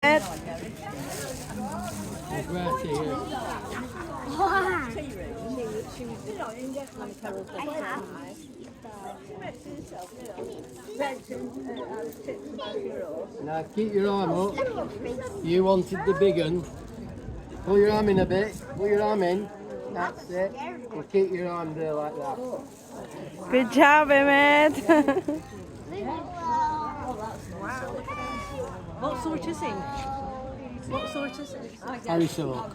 Ed. Right here. Now keep your arm up. You wanted the big one. Pull your arm in a bit. Pull your arm in. That's it. And keep your arm there like that. Good job, Emmett. What sort is he? What sort is it? Harry Silk.